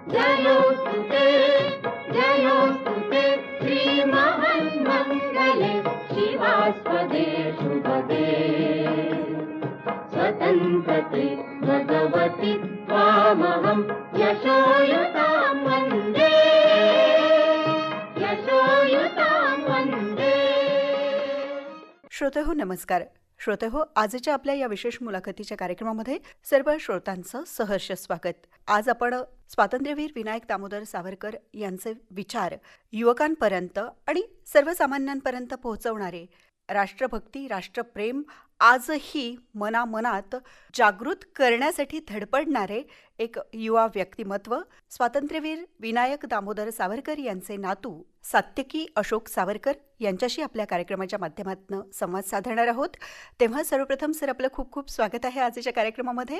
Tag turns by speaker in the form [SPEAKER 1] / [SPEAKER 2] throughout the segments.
[SPEAKER 1] जयोस्तुते जयोस्तुते श्रीमहान्मङ्गले शिवास्पदे शुभदे स्वतन्त्रते भगवति त्वामहं यशोयुतां वन्दे यशोयुतां वन्दे.
[SPEAKER 2] श्रोतेहो नमस्कार. श्रोतेहो, आजच्या आपल्या या विशेष मुलाखतीच्या कार्यक्रमामध्ये सर्व श्रोतांचं सहर्ष स्वागत. आज आपण स्वातंत्र्यवीर विनायक दामोदर सावरकर यांचे विचार युवकांपर्यंत आणि सर्वसामान्यांपर्यंत पोहोचवणारे, राष्ट्रभक्ती राष्ट्रप्रेम आजही मनामनात जागृत करण्यासाठी धडपडणारे एक युवा व्यक्तिमत्व स्वातंत्र्यवीर विनायक दामोदर सावरकर यांचे नातू सात्यकी अशोक सावरकर यांच्याशी आपल्या कार्यक्रमाच्या माध्यमातून संवाद साधणार आहोत. तेव्हा सर्वप्रथम सर, आपलं खूप खूप स्वागत आहे आजच्या कार्यक्रमामध्ये.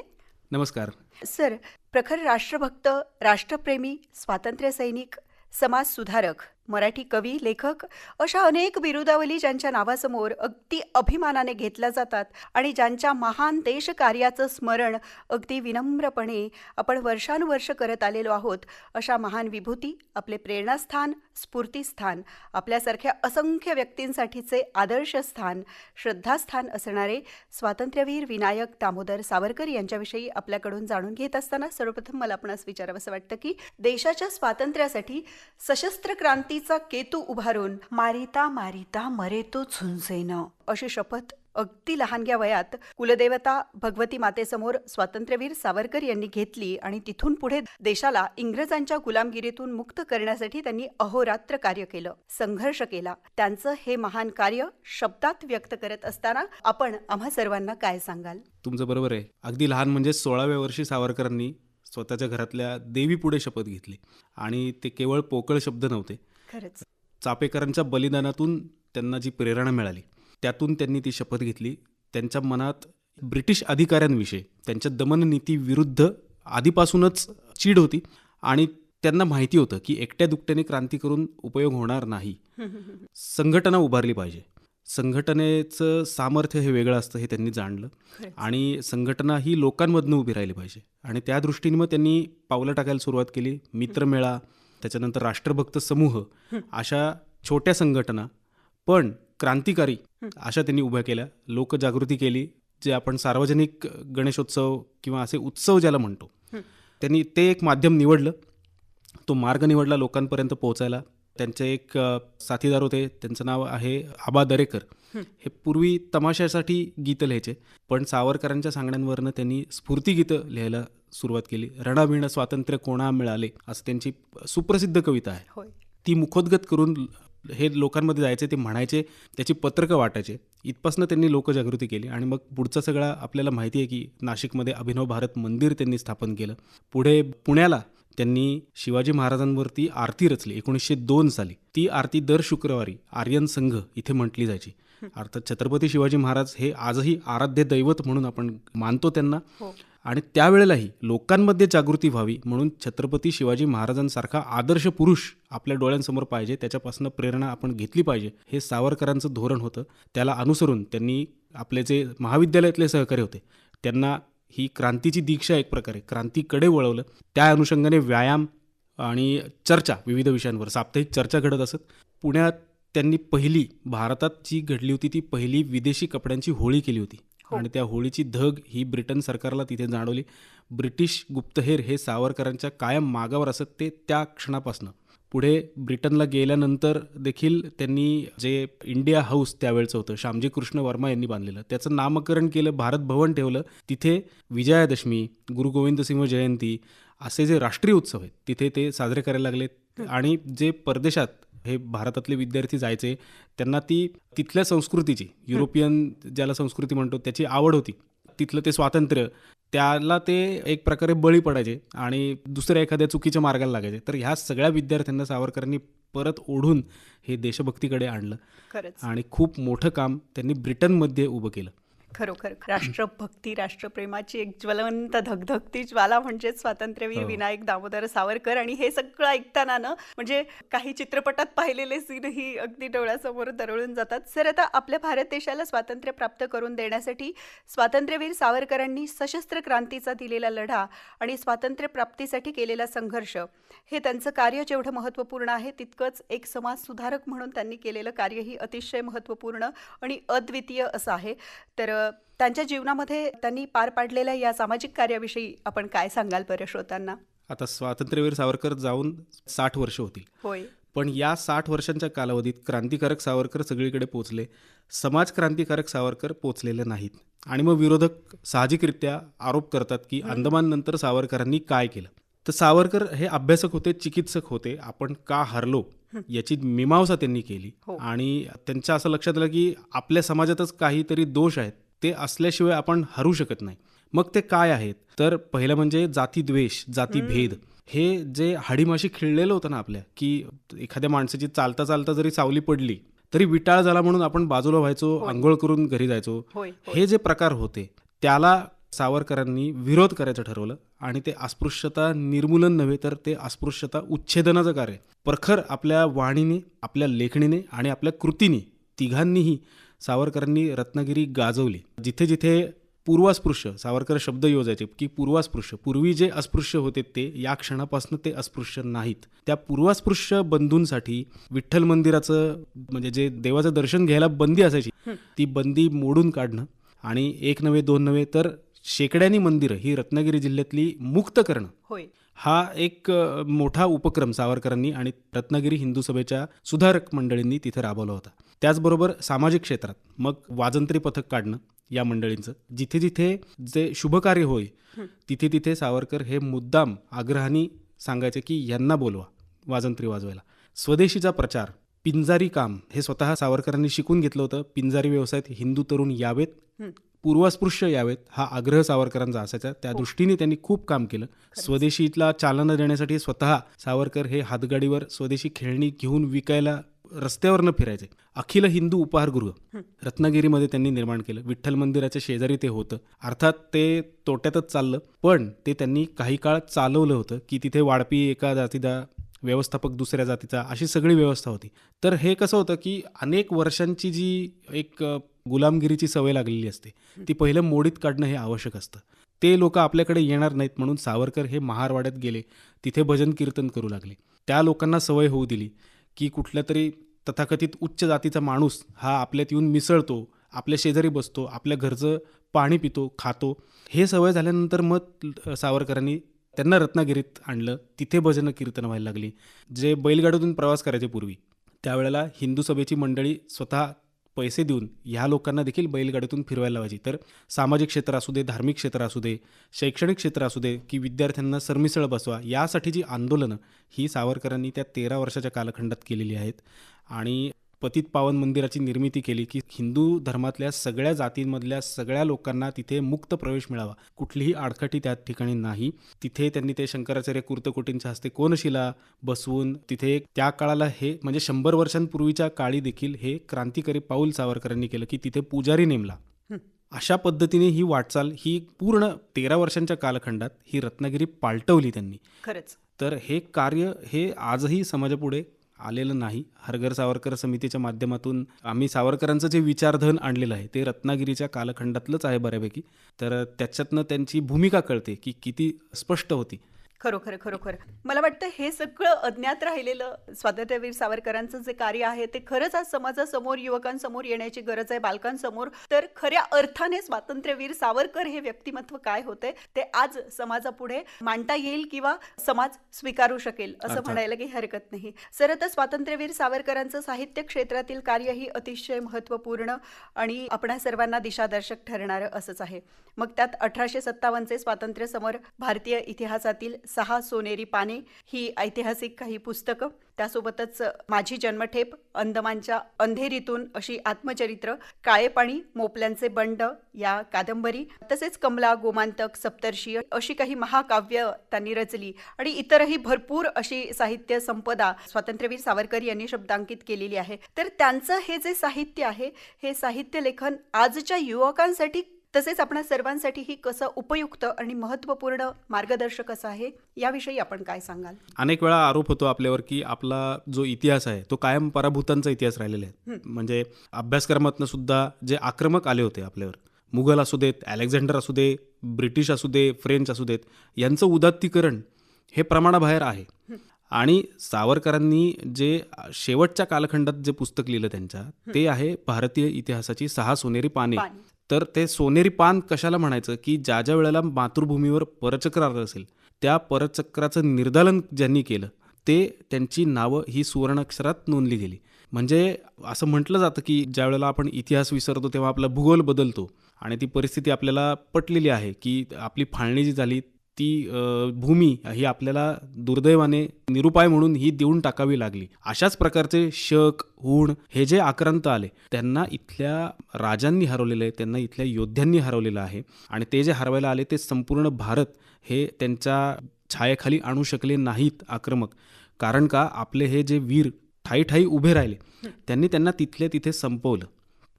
[SPEAKER 3] नमस्कार
[SPEAKER 2] सर, प्रखर राष्ट्रभक्त, राष्ट्रप्रेमी, स्वातंत्र्य सैनिक, समाज सुधारक, मराठी कवी, लेखक अशा अनेक बिरुदावली ज्यांच्या नावासमोर अगदी अभिमानाने घेतल्या जातात आणि ज्यांच्या महान देशकार्याचं स्मरण अगदी विनम्रपणे आपण वर्षानुवर्ष करत आलेलो आहोत, अशा महान विभूती, आपले प्रेरणास्थान, स्फूर्तीस्थान, आपल्यासारख्या असंख्य व्यक्तींसाठीचे आदर्शस्थान, श्रद्धास्थान असणारे स्वातंत्र्यवीर विनायक दामोदर सावरकर यांच्याविषयी आपल्याकडून जाणून घेत असताना सर्वप्रथम मला आपणास विचारावंसं वाटतं की देशाच्या स्वातंत्र्यासाठी सशस्त्र क्रांतीचा केतू उभारून मारिता मारिता मरे तो झुंजेन अशी शपथ अगदी लहानग्या वयात कुलदेवता भगवती मातेसमोर स्वातंत्र्यवीर सावरकर यांनी घेतली आणि तिथून पुढे देशाला इंग्रजांच्या गुलामगिरीतून मुक्त करण्यासाठी त्यांनी अहोरात्र कार्य केलं, संघर्ष केला. त्यांचं हे महान कार्य शब्दात व्यक्त करत असताना आपण आम्हा सर्वांना काय सांगाल?
[SPEAKER 3] तुमचं बरोबर आहे. अगदी लहान म्हणजे 16व्या वर्षी सावरकरांनी स्वतःच्या घरातल्या देवीपुढे शपथ घेतली आणि ते केवळ पोकळ शब्द नव्हते.
[SPEAKER 2] खरंच
[SPEAKER 3] चापेकरांच्या बलिदानातून त्यांना जी प्रेरणा मिळाली त्यातून त्यांनी ती शपथ घेतली. त्यांच्या मनात ब्रिटिश अधिकाऱ्यांविषयी, त्यांच्या दमननीती विरुद्ध आधीपासूनच चीड होती आणि त्यांना माहिती होतं की एकट्या दुकट्याने क्रांती करून उपयोग होणार नाही. संघटना उभारली पाहिजे. संघटनेचं सामर्थ्य हे वेगळं असतं हे त्यांनी जाणलं आणि संघटना ही लोकांमधनं उभी राहिली पाहिजे आणि त्या दृष्टीने मग त्यांनी पावलं टाकायला सुरुवात केली. मित्रमेळा, त्याच्यानंतर राष्ट्रभक्त समूह, अशा छोट्या संघटना पण क्रांतिकारी अशा त्यांनी उभ्या केल्या. लोकजागृती केली. जे आपण सार्वजनिक गणेशोत्सव किंवा असे उत्सव ज्याला म्हणतो, त्यांनी ते एक माध्यम निवडलं, तो मार्ग निवडला लोकांपर्यंत पोहोचायला. त्यांचे एक साथीदार होते, त्यांचं नाव आहे आबा दरेकर. हे पूर्वी तमाशासाठी गीतं लिहायचे, पण सावरकरांच्या सांगण्यांवरनं त्यांनी स्फूर्तिगीतं लिहायला सुरुवात केली. रणवीण स्वातंत्र्य कोणा मिळाले असं त्यांची सुप्रसिद्ध कविता आहे. ती मुखोद्गत करून हे लोकांमध्ये जायचे, ते म्हणायचे, त्याची पत्रकं वाटायचे. इथपासून त्यांनी लोकजागृती केली आणि मग पुढचा सगळा आपल्याला माहिती आहे की नाशिकमध्ये अभिनव भारत मंदिर त्यांनी स्थापन केलं. पुढे पुण्याला त्यांनी शिवाजी महाराजांवरती आरती रचली 1902 साली. ती आरती दर शुक्रवारी आर्यन संघ इथे म्हटली जायची. अर्थात छत्रपती शिवाजी महाराज हे आजही आराध्य दैवत म्हणून आपण मानतो त्यांना. आणि त्यावेळेलाही लोकांमध्ये जागृती व्हावी म्हणून छत्रपती शिवाजी महाराजांसारखा आदर्श पुरुष आपल्या डोळ्यांसमोर पाहिजे, त्याच्यापासून प्रेरणा आपण घेतली पाहिजे, हे सावरकरांचं धोरण होतं. त्याला अनुसरून त्यांनी आपले जे महाविद्यालयातले सहकारी होते त्यांना ही क्रांतीची दीक्षा एक प्रकारे क्रांतीकडे वळवलं. त्या अनुषंगाने व्यायाम आणि चर्चा, विविध विषयांवर साप्ताहिक चर्चा घडत असत. पुण्यात त्यांनी पहिली, भारतात जी घडली होती ती पहिली विदेशी कपड्यांची होळी केली होती आणि त्या होळीची धग ही ब्रिटन सरकारला तिथे जाणवली. ब्रिटिश गुप्तहेर हे सावरकरांच्या कायम मागावर असत. ते त्या क्षणापासून पुढे ब्रिटनला गेल्यानंतर देखील त्यांनी जे इंडिया हाऊस त्यावेळचं होतं, श्यामजी कृष्ण वर्मा यांनी बांधलेलं, त्याचं नामकरण केलं, भारत भवन ठेवलं. तिथे विजयादशमी, गुरु गोविंद सिंह जयंती असे जे राष्ट्रीय उत्सव आहेत तिथे ते साजरे करायला लागले. आणि जे परदेशात हे भारतातले विद्यार्थी जायचे, त्यांना ती तिथल्या संस्कृतीची, युरोपियन ज्याला संस्कृती म्हणतो, त्याची आवड होती. तिथलं ते स्वातंत्र्य, त्याला ते एक प्रकारे बळी पडायचे आणि दुसऱ्या एखाद्या चुकीच्या मार्गाला लागायचे. तर ह्या सगळ्या विद्यार्थ्यांना सावरकरांनी परत ओढून हे देशभक्तीकडे आणलं आणि खूप मोठं काम त्यांनी ब्रिटनमध्ये उभं केलं.
[SPEAKER 2] खरोखर राष्ट्रभक्ती, राष्ट्रप्रेमाची एक ज्वलंत धगधगती ज्वाला म्हणजे स्वातंत्र्यवीर
[SPEAKER 3] हो.
[SPEAKER 2] विनायक दामोदर सावरकर. आणि हे सगळं ऐकताना ना म्हणजे काही चित्रपटात पाहिलेले सीनही अगदी डोळ्यासमोर तरळून जातात. सर, आता आपल्या भारत देशाला स्वातंत्र्य प्राप्त करून देण्यासाठी स्वातंत्र्यवीर सावरकरांनी सशस्त्र क्रांतीचा दिलेला लढा आणि स्वातंत्र्य प्राप्तीसाठी केलेला संघर्ष, हे त्यांचं कार्य जेवढं महत्त्वपूर्ण आहे तितकंच एक समाज सुधारक म्हणून त्यांनी केलेलं कार्यही अतिशय महत्त्वपूर्ण आणि अद्वितीय असं आहे. तर त्यांच्या जीवनामध्ये त्यांनी पार पाडलेल्या या सामाजिक कार्याविषयी आपण काय सांगाल बरं श्रोत्यांना?
[SPEAKER 3] आता स्वातंत्र्यवीर सावरकर जाऊन 60 वर्ष होतील.
[SPEAKER 2] होय.
[SPEAKER 3] पण या 60 वर्षांच्या कालावधीत क्रांतिकारक सावरकर सगळीकडे पोचले, समाज क्रांतिकारक सावरकर पोचलेले नाहीत. आणि मग विरोधक साहजिकरित्या आरोप करतात की अंदमान नंतर सावरकरांनी काय केलं. तर सावरकर हे अभ्यासक होते, चिकित्सक होते. आपण का हरलो याची मीमांसा त्यांनी केली.
[SPEAKER 2] हो.
[SPEAKER 3] आणि त्यांच्या असं लक्षात आलं की आपल्या समाजातच काहीतरी दोष आहेत, ते असल्याशिवाय आपण हरू शकत नाही. मग ते काय आहेत? तर पहिलं म्हणजे जातीद्वेष, जातीभेद. हे जे हाडीमाशी खिळलेलं होतं ना आपल्या, की एखाद्या माणसाची चालता चालता जरी सावली पडली तरी विटाळ झाला म्हणून आपण बाजूला व्हायचो, आंघोळ करून घरी जायचो.
[SPEAKER 2] होय.
[SPEAKER 3] हे जे प्रकार होते त्याला सावरकरांनी विरोध करायचं ठरवलं. आणि ते अस्पृश्यता निर्मूलन नव्हे तर ते अस्पृश्यता उच्छेदनाचं कार्य प्रखर आपल्या वाणीने, आपल्या लेखणीने आणि आपल्या कृतीने, तिघांनीही सावरकरांनी रत्नागिरी गाजवली. जिथे जिथे पूर्वास्पृश्य, सावरकर शब्द योजायचे की पूर्वास्पृश्य, पूर्वी जे अस्पृश्य होते ते या क्षणापासून ते अस्पृश्य नाहीत. त्या पूर्वास्पृश्य बंधूंसाठी विठ्ठल मंदिराचं म्हणजे जे देवाचं दर्शन घ्यायला बंदी असायची ती बंदी मोडून काढणं आणि एक नव्हे दोन नव्हे तर शेकड्यांनी मंदिरं ही रत्नागिरी जिल्ह्यातली मुक्त करणं,
[SPEAKER 2] होय.
[SPEAKER 3] हा एक मोठा उपक्रम सावरकरांनी आणि रत्नागिरी हिंदू सभेच्या सुधारक मंडळींनी तिथे राबवला होता. त्याचबरोबर सामाजिक क्षेत्रात मग वाजंत्री पथक काढणं या मंडळींचं, जिथे जिथे जे शुभकार्य होय तिथे तिथे सावरकर हे मुद्दाम आग्रहाने सांगायचे की यांना बोलवा वाजंत्री वाजवायला. स्वदेशीचा प्रचार, पिंजारी काम हे स्वतः सावरकरांनी शिकून घेतलं होतं. पिंजारी व्यवसायात हिंदू तरुण यावेत, पूर्वास्पृश्य यावेत हा आग्रह सावरकरांचा असायचा. त्या दृष्टीने त्यांनी खूप काम केलं. स्वदेशीला चालना देण्यासाठी स्वतः सावरकर हे हातगाडीवर स्वदेशी खेळणी घेऊन विकायला रस्त्यावर फिरायचे. अखिल हिंदू उपहारगृह रत्नागिरीमध्ये त्यांनी निर्माण केलं. विठ्ठल मंदिराच्या शेजारी ते होतं. अर्थात ते तोट्यातच चाललं, पण ते त्यांनी काही काळ चालवलं होतं की तिथे वाढपी एका जातीचा, व्यवस्थापक दुसऱ्या जातीचा, अशी सगळी व्यवस्था होती. तर हे कसं होतं की अनेक वर्षांची जी एक गुलामगिरीची सवय लागलेली असते ती पहिलं मोडीत काढणं हे आवश्यक असतं. ते लोक आपल्याकडे येणार नाहीत म्हणून सावरकर हे महारवाड्यात गेले, तिथे भजन कीर्तन करू लागले. त्या लोकांना सवय होऊ दिली की कुठल्या तरी तथाकथित उच्च जातीचा माणूस हा आपल्यात येऊन मिसळतो, आपल्या शेजारी बसतो, आपल्या घरचं पाणी पितो, खातो. हे सवय झाल्यानंतर मग सावरकरांनी त्यांना रत्नागिरीत आणलं. तिथे भजन कीर्तन व्हायला लागली. जे बैलगाडीतून प्रवास करायचे पूर्वी, त्यावेळेला हिंदू सभेची मंडळी स्वतः पैसे देऊन ह्या लोकांना देखील बैलगाडीतून फिरवायला लावायची. तर सामाजिक क्षेत्र असू दे, धार्मिक क्षेत्र असू दे, शैक्षणिक क्षेत्र असू दे, की विद्यार्थ्यांना सरमिसळ बसवा, यासाठी जी आंदोलनं ही सावरकरांनी त्या 13 वर्षाच्या कालखंडात केलेली आहेत. आणि पतित पावन मंदिराची निर्मिती केली की हिंदू धर्मातल्या सगळ्या जातींमधल्या सगळ्या लोकांना तिथे मुक्त प्रवेश मिळावा, कुठलीही आडकाठी त्या ठिकाणी नाही. तिथे त्यांनी ते शंकराचार्य कुर्तकोटींच्या हस्ते कोनशिला बसवून तिथे त्या काळाला हे म्हणजे 100 वर्षांपूर्वीच्या काळी देखील हे क्रांतिकारी पाऊल सावरकरांनी केलं की तिथे पुजारी नेमला. अशा पद्धतीने ही वाटचाल ही पूर्ण 13 वर्षांच्या कालखंडात ही रत्नागिरी पालटवली त्यांनी.
[SPEAKER 2] खरंच.
[SPEAKER 3] तर हे कार्य हे आजही समाजापुढे आलेलं नाही. हरघर सावरकर समितीच्या माध्यमातून आम्ही सावरकरांचं जे विचारधन आणलेलं आहे ते रत्नागिरीच्या कालखंडातलंच आहे बऱ्यापैकी. तर त्याच्यातनं त्यांची भूमिका कळते की किती स्पष्ट होती.
[SPEAKER 2] खरोखर खरोखर मला वाटतं हे सगळं अज्ञात राहिलेलं स्वातंत्र्यवीर सावरकरांचं जे कार्य आहे ते खरंच आज समाजासमोर, युवकांसमोर येण्याची गरज आहे, बालकांसमोर. तर खऱ्या अर्थाने स्वातंत्र्यवीर सावरकर हे व्यक्तिमत्व काय होते ते आज समाजापुढे मांडता येईल किंवा समाज स्वीकारू शकेल असं म्हणायला काही हरकत नाही. सर, आता स्वातंत्र्यवीर सावरकरांचं साहित्य क्षेत्रातील कार्यही अतिशय महत्त्वपूर्ण आणि आपणा सर्वांना दिशादर्शक ठरणारं असंच आहे. मग त्यात 1857चे स्वातंत्र्य समर, भारतीय इतिहासातील 6 सोनेरी पाने ही ऐतिहासिक काही पुस्तकं, त्यासोबतच माझी जन्मठेप, अंदमानच्या अंधेरीतून अशी आत्मचरित्र, काळे पाणी, मोपल्यांचे बंड या कादंबरी, तसेच कमला, गोमांतक, सप्तर्षी अशी काही महाकाव्य त्यांनी रचली आणि इतरही भरपूर अशी साहित्य संपदा स्वातंत्र्यवीर सावरकर यांनी शब्दांकित केलेली आहे. तर त्यांचं हे जे साहित्य आहे हे साहित्य लेखन आजच्या युवकांसाठी तसेच आपणा सर्वांसाठीही कसं उपयुक्त आणि महत्त्वपूर्ण मार्गदर्शक असं आहे, याविषयी आपण काय सांगाल?
[SPEAKER 3] अनेक वेळा आरोप होतो आपल्यावर की आपला जो इतिहास आहे तो कायम पराभूतांचा इतिहास राहिलेला आहे. म्हणजे अभ्यासक्रमातनं सुद्धा जे आक्रमक आले होते आपल्यावर, मुघल असू देत, अलेक्झांडर असू दे, ब्रिटिश असू दे, फ्रेंच असू देत, यांचं उदात्तीकरण हे प्रमाणाबाहेर आहे. आणि सावरकरांनी जे शेवटच्या कालखंडात जे पुस्तक लिहिलं त्यांच्या, ते आहे भारतीय इतिहासाची 6 सोनेरी पाने. तर ते सोनेरी पान कशाला म्हणायचं की ज्या ज्या वेळेला मातृभूमीवर परचक्र आलं असेल, त्या परचक्राचं निर्दालन ज्यांनी केलं ते त्यांची नावं ही सुवर्णाक्षरात नोंदली गेली. म्हणजे असं म्हटलं जातं की ज्या वेळेला आपण इतिहास विसरतो तेव्हा आपला भूगोल बदलतो. आणि ती परिस्थिती आपल्याला पटलेली आहे की आपली फाळणी जी झाली ती भूमी ही आपल्याला दुर्दैवाने निरुपाय म्हणून ही देऊन टाकावी लागली. अशाच प्रकारचे शक, हूण हे जे आक्रांत आले त्यांना इथल्या राजांनी हरवलेलं आहे, त्यांना इथल्या योद्ध्यांनी हरवलेलं आहे. आणि ते जे हरवायला आले ते संपूर्ण भारत हे त्यांच्या छायेखाली आणू शकले नाहीत आक्रमक. कारण का आपले हे जे वीर ठाई ठाई उभे राहिले, त्यांनी त्यांना तिथल्या तिथे संपवलं.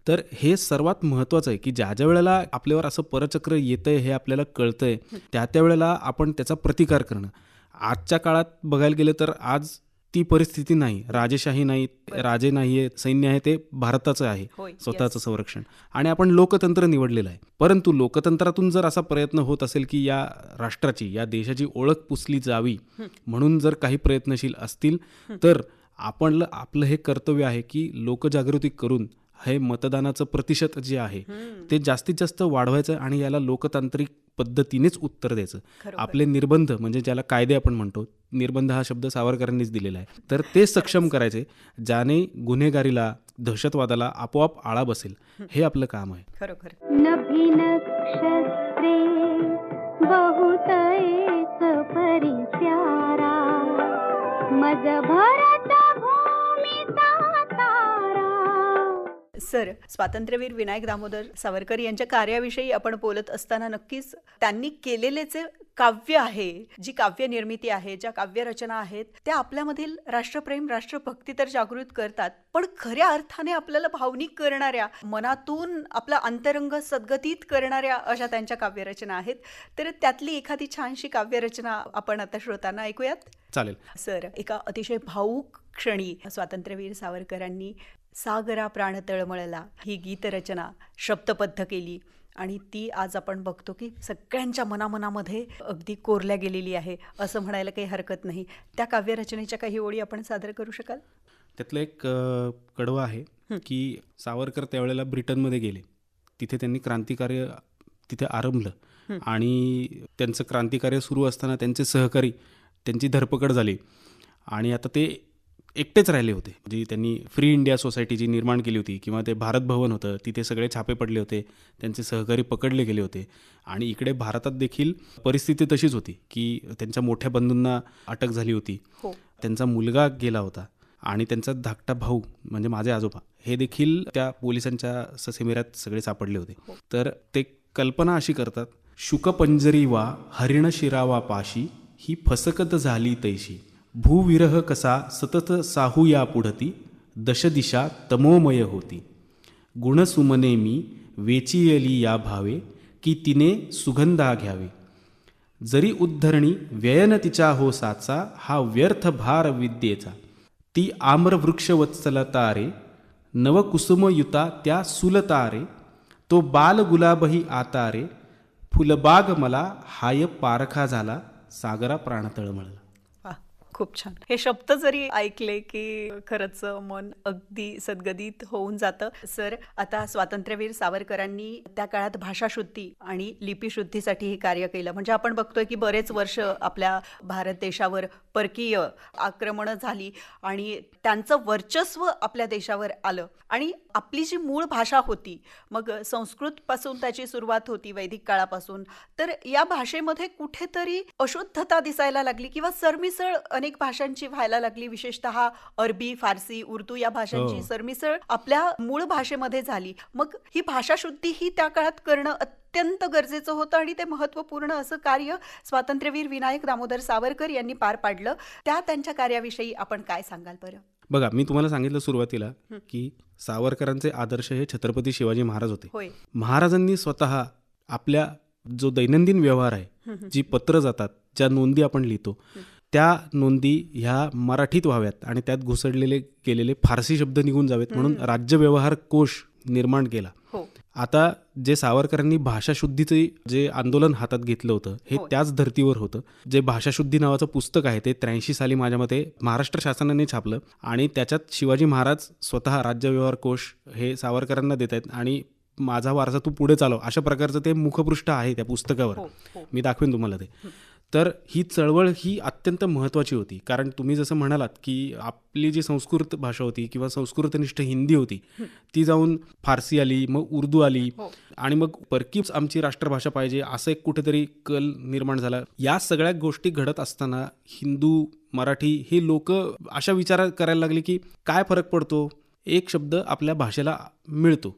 [SPEAKER 3] तर हे सर्वात महत्त्वाचं आहे की ज्या ज्या वेळेला आपल्यावर असं परचक्र येतंय हे आपल्याला कळतंय, त्या वेळेला आपण त्याचा प्रतिकार करणं. आजच्या काळात बघायला गेलं तर आज ती परिस्थिती नाही. राजेशाही नाही, राजे नाही आहे, सैन्य आहे ते भारताचं आहे, स्वतःचं संरक्षण. आणि आपण लोकतंत्र निवडलेलं आहे. परंतु लोकतंत्रातून जर असा प्रयत्न होत असेल की या राष्ट्राची, या देशाची ओळख पुसली जावी म्हणून जर काही प्रयत्नशील असतील, तर आपलं हे कर्तव्य आहे की लोकजागृती करून हे मतदानाचं प्रतिशत जे आहे ते जास्तीत जास्त वाढवायचं आणि याला लोकतांत्रिक पद्धतीनेच उत्तर द्यायचं. आपले निर्बंध म्हणजे ज्याला कायदे आपण म्हणतो, निर्बंध हा शब्द सावरकरांनीच दिलेला आहे, तर ते सक्षम करायचे ज्याने गुन्हेगारीला, दहशतवादाला आपोआप आळा बसेल. हे आपलं काम आहे.
[SPEAKER 2] खरोखर
[SPEAKER 1] नभिन क्षत्रे बहुत एक परिचारा मज भरत भूमि तारा.
[SPEAKER 2] सर, स्वातंत्र्यवीर विनायक दामोदर सावरकर यांच्या कार्याविषयी आपण बोलत असताना नक्कीच त्यांनी केलेले जे काव्य आहे, जी काव्य निर्मिती आहे, ज्या काव्यरचना आहेत, त्या आपल्यामधील राष्ट्रप्रेम, राष्ट्रभक्ती तर जागृत करतात, पण खऱ्या अर्थाने आपल्याला भावनिक करणाऱ्या, मनातून आपला अंतरंग सद्गतीत करणाऱ्या अशा त्यांच्या काव्यरचना आहेत. तर त्यातली एखादी छानशी काव्यरचना आपण आता श्रोतांना ऐकूयात.
[SPEAKER 3] चालेल
[SPEAKER 2] सर, एका अतिशय भावूक क्षणी स्वातंत्र्यवीर सावरकरांनी सागरा प्राण तळमळला ही गीतरचना शब्दबद्ध केली आणि ती आज आपण बघतो की सगळ्यांच्या मनामनामध्ये अगदी कोरल्या गेलेली आहे असं म्हणायला काही हरकत नाही. त्या काव्यरचनेच्या काही ओळी आपण सादर करू शकाल?
[SPEAKER 3] त्यातलं एक कडवं आहे की सावरकर त्यावेळेला ब्रिटनमध्ये गेले, तिथे त्यांनी क्रांतिकार्य तिथे आरंभलं आणि त्यांचं क्रांतिकार्य सुरू असताना त्यांचे सहकारी, त्यांची धरपकड झाली आणि आता ते एकटेच राहिले होते. म्हणजे त्यांनी फ्री इंडिया सोसायटी जी निर्माण केली होती किंवा ते भारत भवन होतं, तिथे सगळे छापे पडले होते, त्यांचे सहकारी पकडले गेले होते. आणि इकडे भारतात देखील परिस्थिती तशीच होती की त्यांच्या मोठ्या बंधूंना अटक झाली होती, त्यांचा मुलगा गेला होता आणि त्यांचा धाकटा भाऊ म्हणजे माझे आजोबा हे देखील त्या पोलिसांच्या ससेमिरात सगळे सापडले होते. तर ते कल्पना अशी करतात, शुकपंजरी वा हरिण शिरावा पाशी ही फसकत झाली तैशी भूविरह कसा सतत साहू या पुढती दशदिशा तमोमय होती गुणसुमने मी वेचियली या भावे की तिने सुगंधा घ्यावे जरी उद्धरणी व्ययन तिच्या हो साचा हा व्यर्थ भार विद्येचा ती आम्रवृक्ष वत्सलता रे नवकुसुमयुता त्या सुलता रे तो बाल गुलाबही आता रे फुलबाग मला हाय पारखा झाला सागरा प्राण तळमळला.
[SPEAKER 2] खूप छान. हे शब्द जरी ऐकले की खरंच मन अगदी सद्गदित होऊन जातं. सर, आता स्वातंत्र्यवीर सावरकरांनी त्या काळात भाषाशुद्धी आणि लिपीशुद्धीसाठी हे कार्य केलं. म्हणजे आपण बघतोय की बरेच वर्ष आपल्या भारत देशावर परकीय आक्रमणं झाली आणि त्यांचं वर्चस्व आपल्या देशावर आलं आणि आपली जी मूळ भाषा होती, मग संस्कृतपासून त्याची सुरुवात होती वैदिक काळापासून, तर या भाषेमध्ये कुठेतरी अशुद्धता दिसायला लागली किंवा सरमिसळ अनेक भाषांची व्हायला लागली. विशेषतः अरबी, फारसी, उर्दू या भाषांची सरमिसळ आपल्या मूळ भाषेमध्ये झाली. मग ही भाषाशुद्धी ही त्या काळात करणं अत्यंत गरजेचं होतं आणि ते महत्त्वपूर्ण असं कार्य स्वातंत्र्यवीर विनायक दामोदर सावरकर यांनी पार पाडलं. त्यांच्या कार्याविषयी आपण काय सांगाल बरं?
[SPEAKER 3] बघा, मी तुम्हाला सांगितलं सुरुवातीला की सावरकरांचे आदर्श हे छत्रपती शिवाजी महाराज होते. महाराजांनी स्वतः आपल्या जो दैनंदिन व्यवहार आहे, जी पत्र जातात, ज्या नोंदी आपण लिहितो, त्या नोंदी ह्या मराठीत व्हाव्यात आणि त्यात घुसडलेले गेलेले फारसी शब्द निघून जावेत म्हणून राज्य व्यवहार कोश निर्माण केला. आता जे सावरकरांनी भाषाशुद्धीचे जे आंदोलन हातात घेतलं होतं हे त्याच धर्तीवर होतं. जे भाषाशुद्धी नावाचं पुस्तक आहे ते 83 साली माझ्या मते महाराष्ट्र शासनाने छापलं आणि त्याच्यात शिवाजी महाराज स्वतः राज्य व्यवहार कोश हे सावरकरांना देत आहेत आणि माझा वारसा तू पुढे चालव अशा प्रकारचं ते मुखपृष्ठ आहे त्या पुस्तकावर. मी दाखवेन तुम्हाला ते. तर ही चळवळ ही अत्यंत महत्त्वाची होती, कारण तुम्ही जसं म्हणालात की आपली जी संस्कृत भाषा होती किंवा संस्कृतनिष्ठ हिंदी होती ती जाऊन फारसी आली, मग उर्दू आली आणि मग परकीच आमची राष्ट्रभाषा पाहिजे असं एक कुठेतरी कल निर्माण झाला. या सगळ्या गोष्टी घडत असताना हिंदू मराठी हे लोक अशा विचार करायला लागले की काय फरक पडतो, एक शब्द आपल्या भाषेला मिळतो.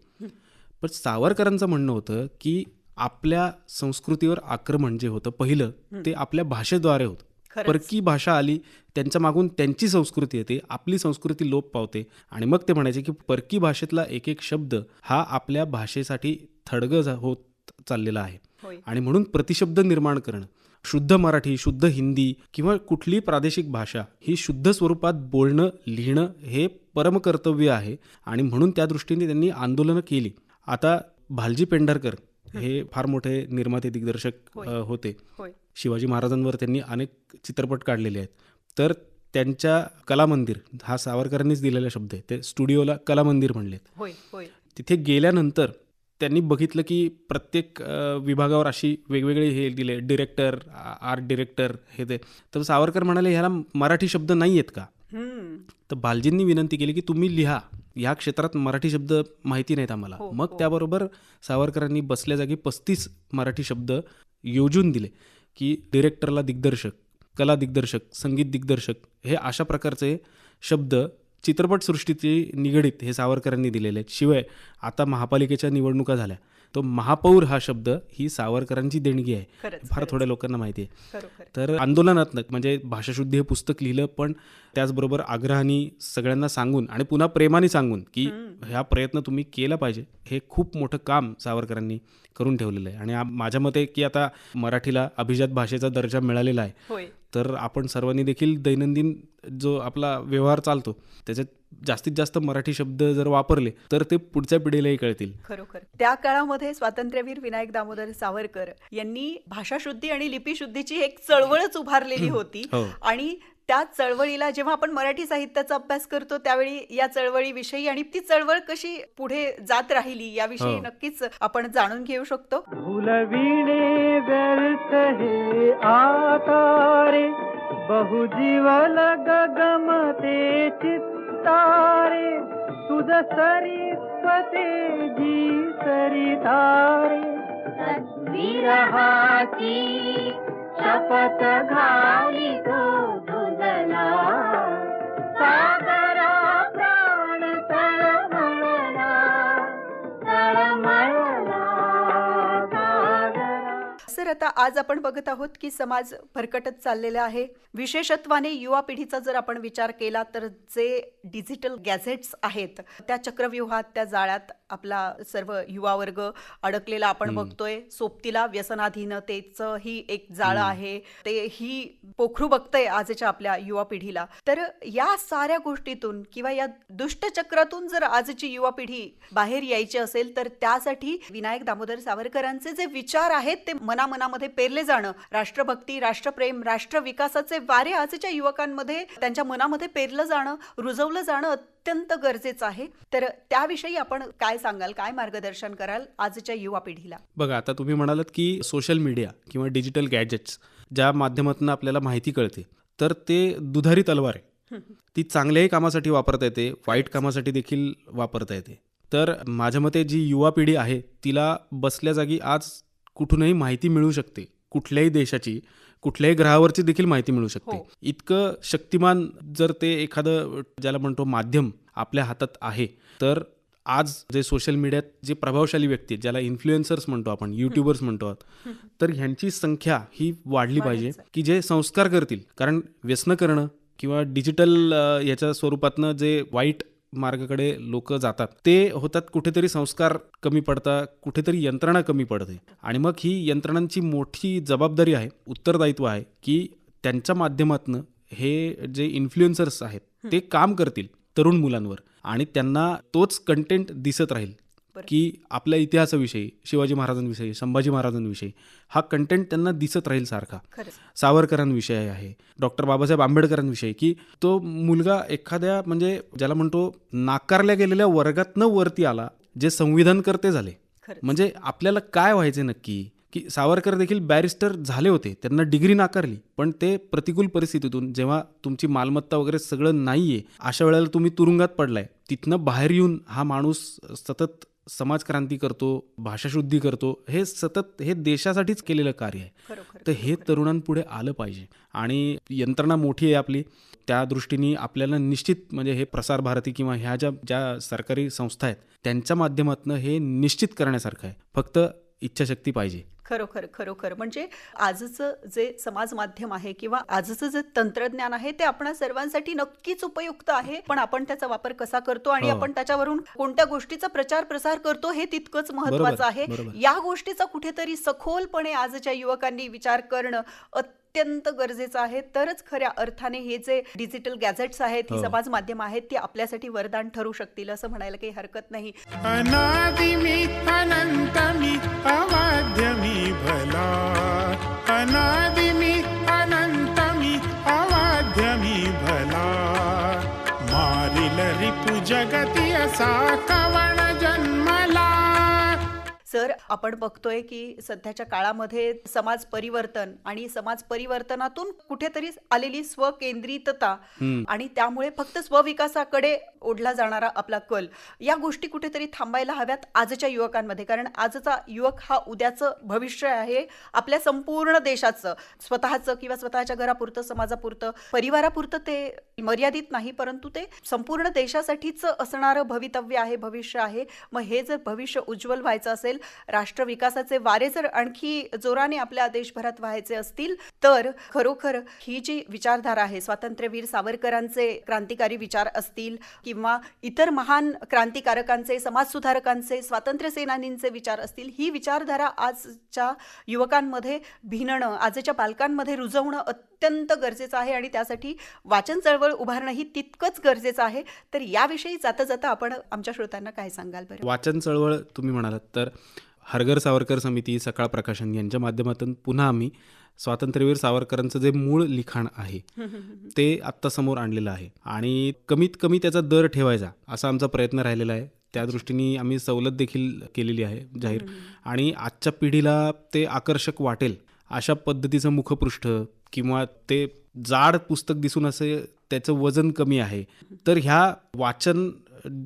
[SPEAKER 3] पण सावरकरांचं म्हणणं होतं की आपल्या संस्कृतीवर आक्रमण जे होतं पहिलं ते आपल्या भाषेद्वारे होतं. परकी भाषा आली, त्यांच्या मागून त्यांची संस्कृती येते, आपली संस्कृती लोप पावते आणि मग ते म्हणायचे की परकी भाषेतला एक एक शब्द हा आपल्या भाषेसाठी थडगं होत चाललेला आहे आणि म्हणून प्रतिशब्द निर्माण करणं, शुद्ध मराठी, शुद्ध हिंदी किंवा कुठली प्रादेशिक भाषा ही शुद्ध स्वरूपात बोलणं लिहिणं हे परमकर्तव्य आहे आणि म्हणून त्या दृष्टीने त्यांनी आंदोलनं केली. आता भालजी पेंढारकर हे फार मोठे निर्माते दिग्दर्शक होते. शिवाजी महाराजांवर त्यांनी अनेक चित्रपट काढलेले आहेत. तर त्यांच्या कलामंदिर हा सावरकरांनीच दिलेला शब्द आहे, ते स्टुडिओला कलामंदिर म्हणलेत. तिथे गेल्यानंतर त्यांनी बघितलं की प्रत्येक विभागावर अशी वेगवेगळे हे दिले, डिरेक्टर, आर्ट डिरेक्टर हे ते. तर सावरकर म्हणाले ह्याला मराठी शब्द नाही आहेत का. तर बालजींनी विनंती केली की तुम्ही लिहा, या क्षेत्रात मराठी शब्द माहिती नाहीत आम्हाला. मग त्याबरोबर सावरकरांनी बसल्या जागी 35 मराठी शब्द योजून दिले की डिरेक्टरला दिग्दर्शक, कला दिग्दर्शक, संगीत दिग्दर्शक हे अशा प्रकारचे शब्द चित्रपटसृष्टीचे निगडीत हे सावरकरांनी दिलेले आहेत. शिवाय आता महापालिकेच्या निवडणुका झाल्या, तो महापौर हा शब्द ही सावरकरांची देणगी आहे, फार थोड्या लोकांना माहिती आहे. तर आंदोलनात म्हणजे भाषाशुद्धी हे पुस्तक लिहिलं, पण त्याचबरोबर आग्रहाने सगळ्यांना सांगून आणि पुन्हा प्रेमाने सांगून की हा प्रयत्न तुम्ही केला पाहिजे. हे खूप मोठं काम सावरकरांनी करून ठेवलेलं आहे. आणि माझ्या मते की आता मराठीला अभिजात भाषेचा दर्जा मिळालेला आहे, तर आपण सर्वांनी देखील दैनंदिन जो आपला व्यवहार चालतो त्याच्यात जास्तीत जास्त मराठी शब्द जर वापरले तर ते पुढच्या पिढीलाही कळतील.
[SPEAKER 2] खरोखर त्या काळामध्ये स्वातंत्र्यवीर विनायक दामोदर सावरकर यांनी भाषाशुद्धी आणि लिपीशुद्धीची एक चळवळच उभारलेली होती. आणि त्या चळवळीला जेव्हा आपण मराठी साहित्याचा अभ्यास करतो त्यावेळी या चळवळीविषयी आणि ती चळवळ कशी पुढे जात राहिली याविषयी नक्कीच आपण जाणून घेऊ शकतो.
[SPEAKER 4] भूलविणे व्यर्थ हे आता रे, बहुजीवल गगमते चित्तारे, तुझ सरिस्वते जी सरितारे,
[SPEAKER 1] विरहाची शपथ घाली तो दुधला, सागरा प्राण तळमळला, तळमळला सागरा.
[SPEAKER 2] सर, आता आज आपण बघत आहोत की समाज भरकटत चाललेला आहे. विशेषत्वाने युवा पिढीचा जर आपण विचार केला तर जे डिजिटल गॅझेट्स आहेत त्या चक्रव्यूहात, त्या जाळ्यात आपला सर्व युवा वर्ग अडकलेला आपण बघतोय. सोबतीला व्यसनाधीनतेचं ही एक जाळं आहे, ते ही पोखरू बघतंय आजच्या आपल्या युवा पिढीला. तर या साऱ्या गोष्टीतून किंवा या दुष्टचक्रातून जर आजची युवा पिढी बाहेर यायची असेल तर त्यासाठी विनायक दामोदर सावरकरांचे जे विचार आहेत ते मनामध्ये पेरले जाणं, राष्ट्रभक्ती, राष्ट्रप्रेम, राष्ट्र विकासाचे वारे आजच्या युवकांमध्ये त्यांच्या मनामध्ये पेरलं जाणं, रुजवलं जाणं अत्यंत गरजेचं आहे. तर त्याविषयी आपण काय सांगाल, काय मार्गदर्शन कराल आजच्या युवा पिढीला?
[SPEAKER 3] बघा, आता तुम्ही म्हणालात की सोशल मीडिया किंवा डिजिटल गॅजेट्स ज्या माध्यमातून आपल्याला माहिती कळते, तर ते दुधारी तलवार आहे. ती चांगल्याही कामासाठी वापरता येते, वाईट कामासाठी देखील वापरता येते. तर माझ्या मते जी युवा पिढी आहे तिला बसल्या जागी आज कुठूनही माहिती मिळू शकते, कुठल्याही देशाची, कुठल्याही ग्रहावरची देखील माहिती मिळू शकते. इतकं शक्तिमान जर ते एखादं ज्याला म्हणतो माध्यम आपल्या हातात आहे, तर आज जे सोशल मीडियात जे प्रभावशाली व्यक्ती आहेत, ज्याला इन्फ्लुएन्सर्स म्हणतो आपण, यूट्यूबर्स म्हणतो, तर ह्यांची संख्या ही वाढली पाहिजे की जे संस्कार करतील. कारण व्यसन करणं किंवा डिजिटल याच्या स्वरूपातनं जे वाईट मार्गाकडे लोक जातात ते होतात कुठेतरी संस्कार कमी पडतात, कुठेतरी यंत्रणा कमी पडते. आणि मग ही यंत्रणांची मोठी जबाबदारी आहे, उत्तरदायित्व आहे की त्यांच्या माध्यमातून हे जे इन्फ्लुएन्सर्स आहेत ते काम करतील तरुण मुलांवर आणि त्यांना तोच कंटेंट दिसत राहील की आपल्या इतिहासाविषयी, शिवाजी महाराजांविषयी, संभाजी महाराजांविषयी हा कंटेंट त्यांना दिसत राहील सारखा. सावरकरांविषयी आहे, डॉक्टर बाबासाहेब आंबेडकरांविषयी, की तो मुलगा एखाद्या म्हणजे ज्याला म्हणतो नाकारल्या गेलेल्या वर्गातनं वरती आला, जे संविधानकर्ते झाले. म्हणजे आपल्याला काय व्हायचे नक्की, की सावरकर देखील बॅरिस्टर झाले होते, त्यांना डिग्री नाकारली, पण ते प्रतिकूल परिस्थितीतून जेव्हा तुमची मालमत्ता वगैरे सगळं नाहीये अशा वेळेला तुम्ही तुरुंगात पडलाय, तिथनं बाहेर येऊन हा माणूस सतत समाजक्रांती करतो, भाषाशुद्धी करतो, हे सतत हे देशासाठीच केलेलं कार्य आहे. तर हे तरुणांपुढे आलं पाहिजे आणि यंत्रणा मोठी आहे आपली, त्या दृष्टीने आपल्याला निश्चित म्हणजे हे प्रसार भारती किंवा ह्या ज्या सरकारी संस्था आहेत त्यांच्या माध्यमातून हे निश्चित करण्यासारखं आहे, फक्त इच्छाशक्ती पाहिजे.
[SPEAKER 2] खरोखर म्हणजे आजचं जे समाज माध्यम आहे किंवा आजचं जे तंत्रज्ञान आहे ते आपणा सर्वांसाठी नक्कीच उपयुक्त आहे, पण आपण त्याचा वापर कसा करतो आणि आपण त्याच्यावरून कोणत्या गोष्टीचा प्रचार प्रसार करतो हे तितकंच महत्वाचं आहे. या गोष्टीचा कुठेतरी सखोलपणे आजच्या युवकांनी विचार करणं अत्यंत गरजेचं आहे. तरच खऱ्या अर्थाने हे जे डिजिटल गॅजेट्स आहेत, ही समाज माध्यम आहेत, ती आपल्यासाठी वरदान ठरू शकतील असं म्हणायला काही हरकत नाही.
[SPEAKER 5] अनादि मी अनंत मी अवाद्य मी भला, अनादि मी अनंत मी अवाद्य मी भला, मारिल रिपु जगती असा कवण जन्मला.
[SPEAKER 2] सर, आपण बघतोय की सध्याच्या काळामध्ये समाज परिवर्तन आणि समाज परिवर्तनातून कुठेतरी आलेली स्वकेंद्रितता आणि त्यामुळे फक्त स्वविकासाकडे ओढला जाणारा आपला कल, या गोष्टी कुठेतरी थांबायला हव्यात आजच्या युवकांमध्ये. कारण आजचा युवक हा उद्याचं भविष्य आहे आपल्या संपूर्ण देशाचं. स्वतःचं किंवा स्वतःच्या घरापुरतं, समाजापुरतं, परिवारापुरतं ते मर्यादित नाही, परंतु ते संपूर्ण देशासाठीच असणारं भवितव्य आहे, भविष्य आहे. मग हे जर भविष्य उज्ज्वल व्हायचं असेल, राष्ट्र विकासाचे वारे जर आणखी जोराने आपल्या देशभरात व्हायचे असतील, तर खरोखर ही जी विचारधारा आहे, स्वातंत्र्यवीर सावरकरांचे क्रांतिकारी विचार असतील किंवा इतर महान क्रांतिकारकांचे, समाजसुधारकांचे, स्वातंत्र्य सेनानींचे विचार असतील, ही विचारधारा आजच्या युवकांमध्ये भिनणं, आजच्या पालकांमध्ये रुजवणं अत्यंत गरजेचं आहे आणि त्यासाठी वाचन चळवळ उभारणं ही तितकंच गरजेचं आहे. तर याविषयी जाता जाता आपण आमच्या श्रोत्यांना काय सांगाल बरं?
[SPEAKER 3] वाचन चळवळ तुम्ही म्हणालात तर हरघर सावरकर समिती, सकाळ प्रकाशन यांच्या माध्यमातून पुन्हा आम्ही स्वातंत्र्यवीर सावरकरांचं जे मूळ लिखाण आहे ते आत्ता समोर आणलेलं आहे आणि कमीत कमी त्याचा दर ठेवायचा असा आमचा प्रयत्न राहिलेला आहे. त्या दृष्टीने आम्ही सवलत देखील केलेली आहे जाहीर, आणि आजच्या पिढीला ते आकर्षक वाटेल अशा पद्धतीचं मुखपृष्ठ किंवा ते जाड पुस्तक दिसून असे त्याचं वजन कमी आहे, तर ह्या वाचन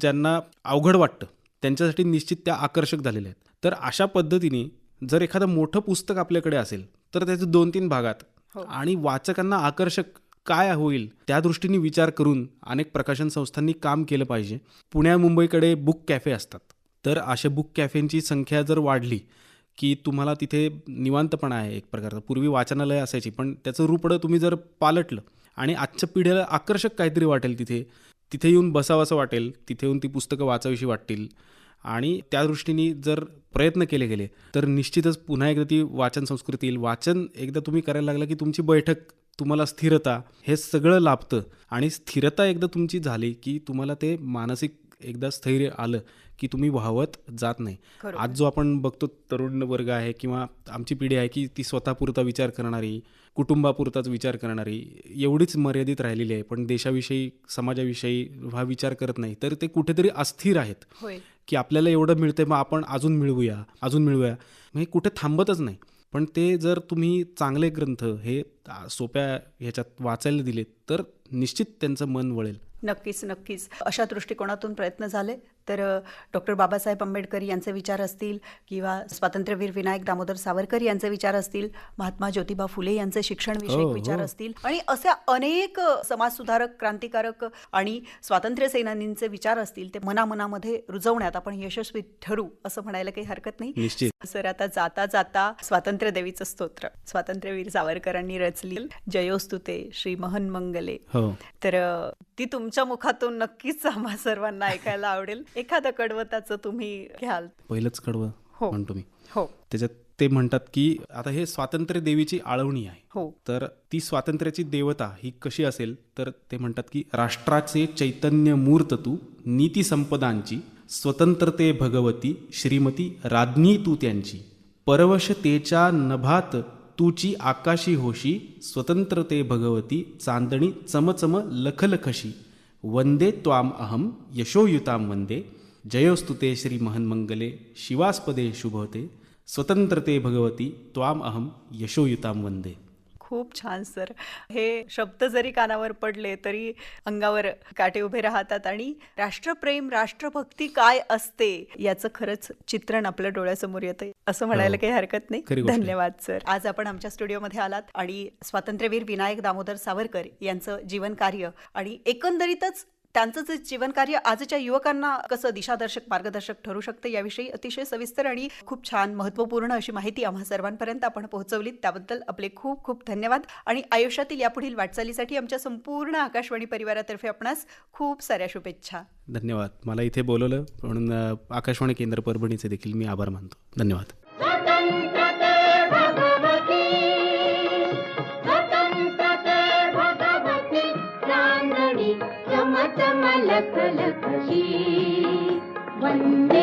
[SPEAKER 3] ज्यांना अवघड वाटतं त्यांच्यासाठी निश्चित त्या आकर्षक झालेल्या आहेत. तर अशा पद्धतीने जर एखादं मोठं पुस्तक आपल्याकडे असेल तर त्याचे 2-3 भागात आणि वाचकांना आकर्षक काय होईल त्या दृष्टीने विचार करून अनेक प्रकाशन संस्थांनी काम केलं पाहिजे. पुण्या मुंबईकडे बुक कॅफे असतात, तर अशा बुक कॅफेंची संख्या जर वाढली की तुम्हाला तिथे निवांतपणा आहे एक प्रकारचा. पूर्वी वाचनालय असायची, पण त्याचं रूपडं तुम्ही जर पालटलं आणि आजच्या पिढीला आकर्षक काहीतरी वाटेल, तिथे येऊन बसावंसं वाटेल, तिथे येऊन ती पुस्तकं वाचावीशी वाटतील आणि त्या दृष्टीने जर प्रयत्न केले गेले तर निश्चितच पुन्हा एकदा ती वाचन संस्कृती येईल. वाचन एकदा तुम्ही करायला लागला की तुमची बैठक, तुम्हाला स्थिरता, हे सगळं लाभतं आणि स्थिरता एकदा तुमची झाली की तुम्हाला ते मानसिक एकदा स्थैर्य आलं की तुम्ही वाहवत जात नाही. आज जो आपण बघतो तरुण वर्ग आहे किंवा आमची पिढी आहे की ती स्वतःपुरता विचार करणारी, कुटुंबापुरताच विचार करणारी एवढीच मर्यादित राहिलेली आहे, पण देशाविषयी, समाजाविषयी हा विचार करत नाही. तर ते कुठेतरी अस्थिर आहेत की आपल्याला एवढं मिळतंय, मग आपण अजून मिळवूया. हे कुठे थांबतच नाही. पण ते जर तुम्ही चांगले ग्रंथ हे सोप्या ह्याच्यात वाचायला दिले तर निश्चित त्यांचं मन वळेल.
[SPEAKER 2] नक्कीच अशा दृष्टिकोनातून प्रयत्न झाले तर डॉक्टर बाबासाहेब आंबेडकर यांचे विचार असतील किंवा स्वातंत्र्यवीर विनायक दामोदर सावरकर यांचे विचार असतील, महात्मा ज्योतिबा फुले यांचे शिक्षणविषयक विचार असतील आणि अशा अनेक समाजसुधारक, क्रांतिकारक आणि स्वातंत्र्य सेनानींचे विचार असतील, ते मनामध्ये रुजवण्यात आपण यशस्वी ठरू असं म्हणायला काही हरकत नाही. सर, आता जाता जाता स्वातंत्र्य देवीचं स्तोत्र स्वातंत्र्यवीर सावरकरांनी रचली, जयोस्तुते श्री महन मंगले, तर ती तुमच्या मुखातून नक्कीच आम्हा सर्वांना ऐकायला आवडेल. एखादं कडवताचं तुम्ही घ्याल.
[SPEAKER 3] पहिलंच कडवं
[SPEAKER 2] हो.
[SPEAKER 3] म्हणतो मी.
[SPEAKER 2] हो
[SPEAKER 3] त्याच्यात ते म्हणतात की आता हे स्वातंत्र्य देवीची आळवणी आहे.
[SPEAKER 2] हो
[SPEAKER 3] तर ती स्वातंत्र्याची देवता ही कशी असेल, तर ते म्हणतात की राष्ट्राचे चैतन्य मूर्त तू, नीती संपदांची स्वतंत्रते भगवती, श्रीमती राज्ञी तू त्यांची, परवशतेच्या नभात तुची आकाशी होशी, स्वतंत्रते भगवती चांदणी चमचम लखलखशी, वंदे त्वाम अहम यशोयुताम वंदे, जयोस्तुते श्री महन्मंगले शिवास्पदे शुभते, स्वतंत्रते भगवती त्वाम अहम यशोयुताम वंदे.
[SPEAKER 2] खूप छान सर. हे शब्द जरी कानावर पडले तरी अंगावर काटे उभे राहतात आणि राष्ट्रप्रेम राष्ट्रभक्ती काय असते याचं खरंच चित्रण आपल्या डोळ्यासमोर येतं असं म्हणायला काही हरकत नाही.
[SPEAKER 3] खरी गोष्ट आहे.
[SPEAKER 2] धन्यवाद सर. आज आपण आमच्या स्टुडिओमध्ये आलात आणि स्वातंत्र्यवीर विनायक दामोदर सावरकर यांचं जीवनकार्य आणि एकंदरीतच त्यांचं जे जीवनकार्य आजच्या युवकांना कसं दिशादर्शक मार्गदर्शक ठरू शकतं याविषयी अतिशय सविस्तर आणि खूप छान महत्त्वपूर्ण अशी माहिती आम्हा सर्वांपर्यंत आपण पोहोचवलीत. त्याबद्दल आपले खूप खूप धन्यवाद आणि आयुष्यातील यापुढील वाटचालीसाठी आमच्या संपूर्ण आकाशवाणी परिवारातर्फे आपणास खूप साऱ्या शुभेच्छा.
[SPEAKER 3] धन्यवाद. मला इथे बोलवलं म्हणून आकाशवाणी केंद्र परभणीचे देखील मी आभार मानतो. धन्यवाद.
[SPEAKER 1] स्वतंत्रते भगवती, स्वतंत्रते भगवती, चांदणी चम चम लख लखशी, वंदे